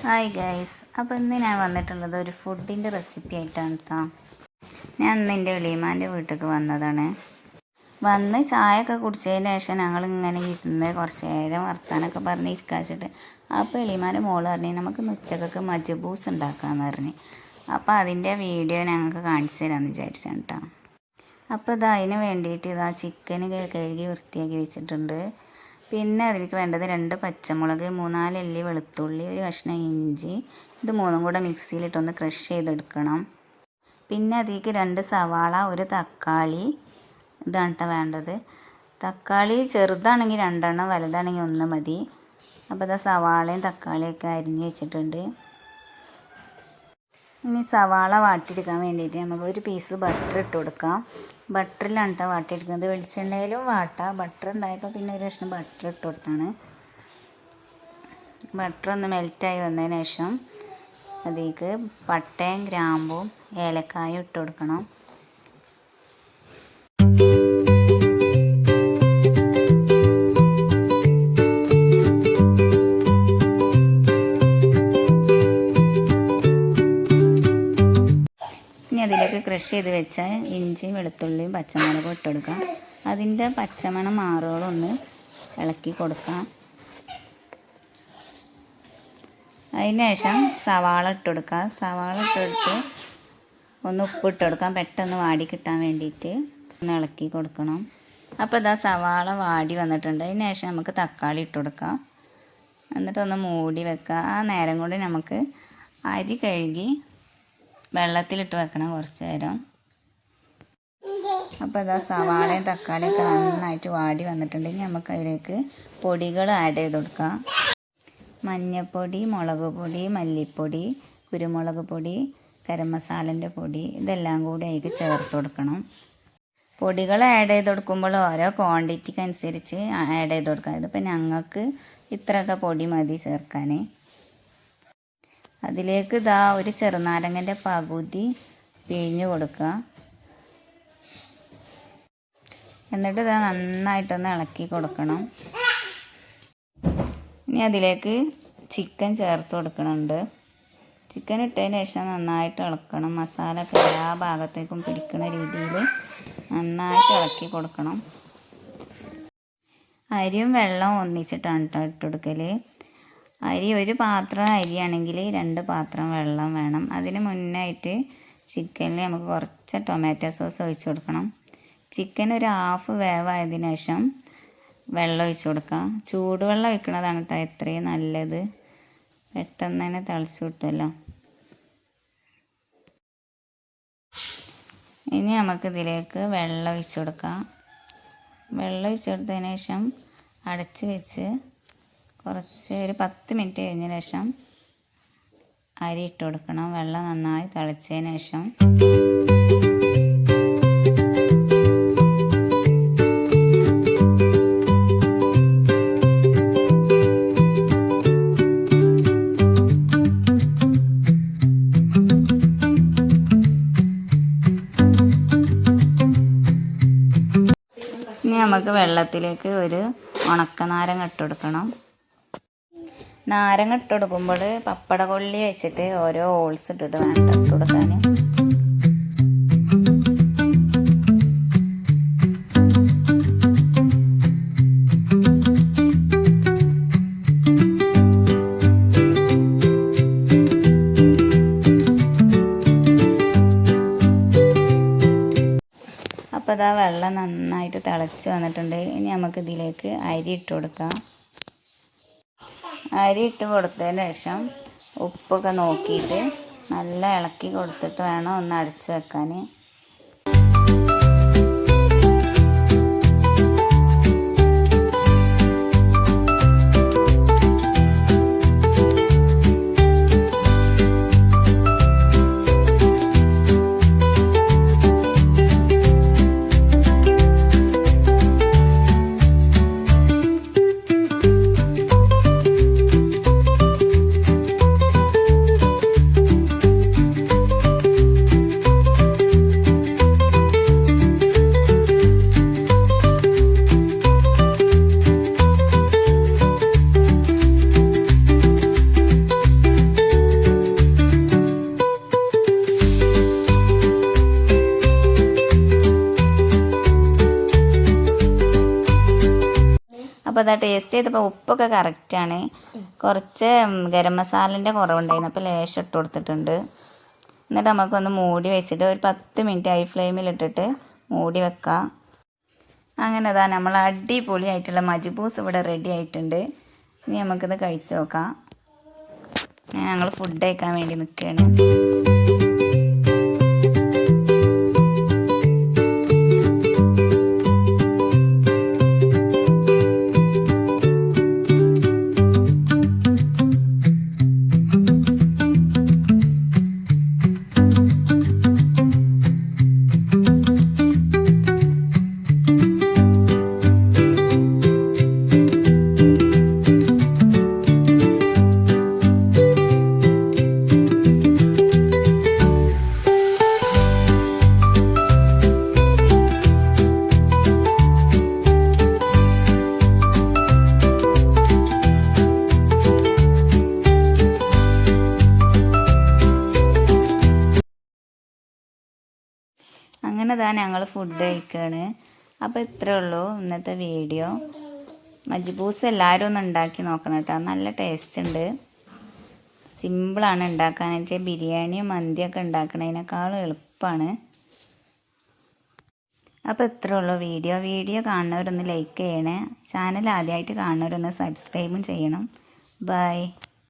Hi guys, അപ്പോൾ ഇന്ന് ഞാൻ വന്നിട്ടുള്ളത് ഒരു ഫുഡിൻ്റെ റെസിപ്പി ആയിട്ടാണ് കേട്ടോ. ഞാൻ ഇന്ന് എൻ്റെ എളിയമ്മാൻ്റെ വീട്ടിലേക്ക് വന്നതാണ്. വന്ന് ചായയൊക്കെ കുടിച്ചതിന് ശേഷം ഞങ്ങളിങ്ങനെ ഇരുന്ന് കുറച്ച് നേരം വർത്താനൊക്കെ പറഞ്ഞ് ഇരിക്കാച്ചിട്ട് അപ്പോൾ എളിയമ്മാൻ്റെ മോള് പറഞ്ഞു നമുക്ക് ഉച്ചക്കൊക്കെ മജ്ബൂസ് ഉണ്ടാക്കാമെന്ന് പറഞ്ഞു. അപ്പോൾ അതിൻ്റെ വീഡിയോ ഞങ്ങൾക്ക് കാണിച്ചു തരാമെന്ന് വിചാരിച്ചാണ് കേട്ടോ. അപ്പോൾ അതിന് വേണ്ടിയിട്ട് ചിക്കൻ കഴുകി വൃത്തിയാക്കി വെച്ചിട്ടുണ്ട്. പിന്നെ അതിലേക്ക് വേണ്ടത് 2 പച്ചമുളക്, 3-4 അല്ലി വെളുത്തുള്ളി, ഒരു കഷ്ണം ഇഞ്ചി, ഇത് മൂന്നും കൂടെ മിക്സിയിലിട്ടൊന്ന് ക്രഷ് ചെയ്തെടുക്കണം. പിന്നെ അതിലേക്ക് 2 സവാള, ഒരു തക്കാളി, ഇതാണ് കേട്ടോ വേണ്ടത്. തക്കാളി ചെറുതാണെങ്കിൽ 2 എണ്ണം, വലുതാണെങ്കിൽ 1 മതി. അപ്പോൾ സവാളയും തക്കാളിയൊക്കെ അരിഞ്ഞ് വെച്ചിട്ടുണ്ട്. ഇനി സവാള വാട്ടിയെടുക്കാൻ വേണ്ടിയിട്ട് നമുക്ക് ഒരു പീസ് ബട്ടർ ഇട്ട് കൊടുക്കാം. ബട്ടറിലാണ് കേട്ടോ വാട്ടിയെടുക്കുന്നത്. വെളിച്ചെണ്ണയിലും വാട്ടാം. ബട്ടർ ഉണ്ടായപ്പോൾ പിന്നെ ഒരു കഷ്ണം ബട്ടർ ഇട്ട് കൊടുത്താണ്. ബട്ടർ ഒന്ന് മെൽറ്റായി വന്നതിന് ശേഷം അതിലേക്ക് പട്ടയും ഗ്രാമ്പും ഏലക്കായും ഇട്ട് കൊടുക്കണം. അതിലേക്ക് ക്രഷ് ചെയ്ത് വെച്ച ഇഞ്ചിയും വെളുത്തുള്ളിയും പച്ചമുളകും ഇട്ട് കൊടുക്കാം. അതിൻ്റെ പച്ചമണം മാറുകളൊന്ന് ഒന്ന് ഇളക്കി കൊടുക്കാം. അതിന് ശേഷം സവാള ഇട്ട് കൊടുക്കാം. സവാള ഇട്ടെടുത്ത് ഒന്ന് ഉപ്പിട്ട് കൊടുക്കാം, പെട്ടെന്ന് വാടി കിട്ടാൻ വേണ്ടിയിട്ട് ഒന്ന് ഇളക്കി കൊടുക്കണം. അപ്പോൾ സവാള വാടി വന്നിട്ടുണ്ട്. അതിന് ശേഷം നമുക്ക് തക്കാളി ഇട്ട് കൊടുക്കാം. എന്നിട്ടൊന്ന് മൂടി വെക്കുക. ആ നേരം കൊണ്ട് നമുക്ക് അരി കഴുകി വെള്ളത്തിലിട്ട് വെക്കണം കുറച്ച് നേരം. അപ്പോൾ സവാളയും തക്കാളിയൊക്കെ നന്നായിട്ട് വാടി വന്നിട്ടുണ്ടെങ്കിൽ നമുക്ക് അതിലേക്ക് പൊടികൾ ആഡ് ചെയ്ത് കൊടുക്കാം. മഞ്ഞൾപ്പൊടി, മുളക് പൊടി, മല്ലിപ്പൊടി, കുരുമുളക് പൊടി, ഗരം മസാലൻ്റെ പൊടി, ഇതെല്ലാം കൂടി അതിലേക്ക് ചേർത്ത് കൊടുക്കണം. പൊടികൾ ആഡ് ചെയ്ത് കൊടുക്കുമ്പോൾ ഓരോ ക്വാണ്ടിറ്റിക്ക് അനുസരിച്ച് ആഡ് ചെയ്ത് കൊടുക്കാം. ഇതിപ്പോൾ ഞങ്ങൾക്ക് ഇത്രയൊക്കെ പൊടി മതി ചേർക്കാൻ. അതിലേക്ക് ഒരു ചെറുനാരങ്ങൻ്റെ പകുതി പിഴിഞ്ഞ് കൊടുക്കുക. എന്നിട്ട് നന്നായിട്ടൊന്ന് ഇളക്കി കൊടുക്കണം. ഇനി അതിലേക്ക് ചിക്കൻ ചേർത്ത് കൊടുക്കുന്നുണ്ട്. ചിക്കൻ ഇട്ടതിന് ശേഷം നന്നായിട്ട് ഇളക്കണം. മസാലയൊക്കെ എല്ലാ ഭാഗത്തേക്കും പിടിക്കുന്ന രീതിയിൽ നന്നായിട്ട് ഇളക്കി കൊടുക്കണം. അരിയും വെള്ളവും ഒന്നിച്ചിട്ടാണ് കേട്ടോ ഇട്ട് കൊടുക്കൽ. അരി ഒരു പാത്രം അരിയാണെങ്കിൽ 2 പാത്രം വെള്ളം വേണം. അതിന് മുന്നായിട്ട് ചിക്കനിൽ നമുക്ക് കുറച്ച് ടൊമാറ്റോ സോസ് ഒഴിച്ച് കൊടുക്കണം. ചിക്കൻ ഒരു ഹാഫ് വേവായതിനു ശേഷം വെള്ളം ഒഴിച്ച് കൊടുക്കാം. ചൂടുവെള്ളം ഒഴിക്കുന്നതാണ് കേട്ടോ എത്രയും നല്ലത്. പെട്ടെന്ന് തന്നെ തിളച്ച് കിട്ടുമല്ലോ. ഇനി നമുക്കിതിലേക്ക് വെള്ളം ഒഴിച്ച് കൊടുക്കാം. വെള്ളം ഒഴിച്ച് കൊടുത്തതിന് ശേഷം അടച്ച് വെച്ച് കുറച്ച് ഒരു 10 മിനിറ്റ് കഴിഞ്ഞതിന് ശേഷം അരി ഇട്ട് കൊടുക്കണം. വെള്ളം നന്നായി തിളച്ചതിന് ശേഷം ഇനി നമുക്ക് വെള്ളത്തിലേക്ക് ഒരു ഉണക്കനാരങ്ങ ഇട്ട് കൊടുക്കണം. നാരങ്ങ ഇട്ട് കൊടുക്കുമ്പോൾ പപ്പട കൊള്ളി വെച്ചിട്ട് ഓരോ ഹോൾസ് ഇട്ടിട്ട് വേണം ഇട്ട് കൊടുക്കാൻ. അപ്പോൾ വെള്ളം നന്നായിട്ട് തിളച്ച് വന്നിട്ടുണ്ട്. ഇനി നമുക്ക് ഇതിലേക്ക് അരി ഇട്ട് കൊടുക്കാം. അരി ഇട്ട് കൊടുത്തതിന് ശേഷം ഉപ്പൊക്കെ നോക്കിയിട്ട് നല്ല ഇളക്കി കൊടുത്തിട്ട് വേണം ഒന്ന് അടച്ച് വെക്കാൻ. അപ്പോൾ അതാ ടേസ്റ്റ് ചെയ്തപ്പോൾ ഉപ്പൊക്കെ കറക്റ്റാണ്. കുറച്ച് ഗരം മസാലൻ്റെ കുറവുണ്ടായിരുന്നു, അപ്പോൾ ലേശം ഇട്ട് കൊടുത്തിട്ടുണ്ട്. എന്നിട്ട് നമുക്കൊന്ന് മൂടി വെച്ചിട്ട് ഒരു 10 മിനിറ്റ് ഹൈ ഫ്ലെയിമിലിട്ടിട്ട് മൂടി വെക്കാം. അങ്ങനെ അതാ നമ്മൾ അടിപൊളിയായിട്ടുള്ള മജ്ബൂസ് ഇവിടെ റെഡി ആയിട്ടുണ്ട്. ഇനി നമുക്കിത് കഴിച്ച് നോക്കാം. ഞങ്ങൾ ഫുഡ് കഴിക്കാൻ വേണ്ടി നിൽക്കുകയാണ്. അങ്ങനെ താ ഞങ്ങൾ ഫുഡ് കഴിക്കുകയാണ്. അപ്പോൾ ഇത്രയേ ഉള്ളൂ ഇന്നത്തെ വീഡിയോ. മജ്ബൂസ് എല്ലാവരും ഒന്ന് ഉണ്ടാക്കി നോക്കണം കേട്ടോ, നല്ല ടേസ്റ്റ് ഉണ്ട്. സിമ്പിളാണ് ഉണ്ടാക്കാനായിട്ട്. ബിരിയാണിയും മന്തിയൊക്കെ ഉണ്ടാക്കണതിനേക്കാളും എളുപ്പമാണ്. അപ്പോൾ ഇത്രയേ ഉള്ളൂ വീഡിയോ കാണുന്നവരൊന്ന് ലൈക്ക് ചെയ്യണേ. ചാനൽ ആദ്യമായിട്ട് കാണുന്നവരൊന്ന് സബ്സ്ക്രൈബും ചെയ്യണം. ബൈ.